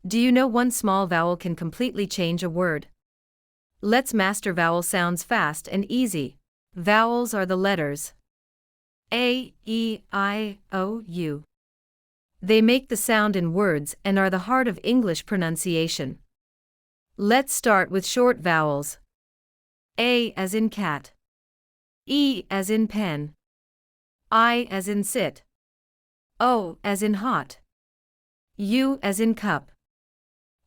Do you know one small vowel can completely change a word? Let's master vowel sounds fast and easy. Vowels are the letters A, E, I, O, U. They make the sound in words and are the heart of English pronunciation. Let's start with short vowels. A as in cat. E as in pen. I as in sit. O as in hot. U as in cup.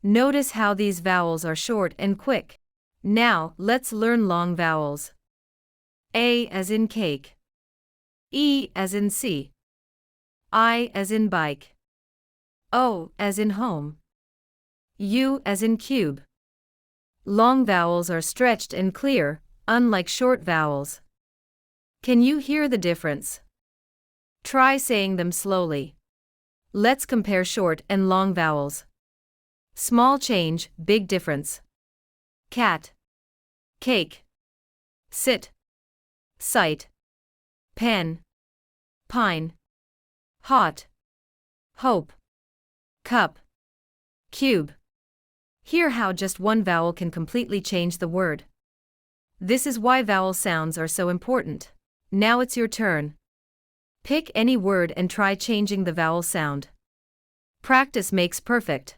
Notice how these vowels are short and quick. Now, let's learn long vowels. A as in cake. E as in see. I as in bike. O as in home. U as in cube. Long vowels are stretched and clear, unlike short vowels. Can you hear the difference? Try saying them slowly. Let's compare short and long vowels. Small change, big difference. Cat. Cake. Sit. Sight. Pen. Pine. Hot. Hope. Cup. Cube. Hear how just one vowel can completely change the word. This is why vowel sounds are so important. Now it's your turn. Pick any word and try changing the vowel sound. Practice makes perfect.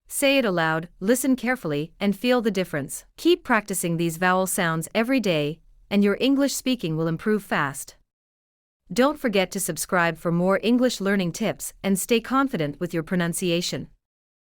Say it aloud, listen carefully, and feel the difference. Keep practicing these vowel sounds every day, and your English speaking will improve fast. Don't forget to subscribe for more English learning tips and stay confident with your pronunciation.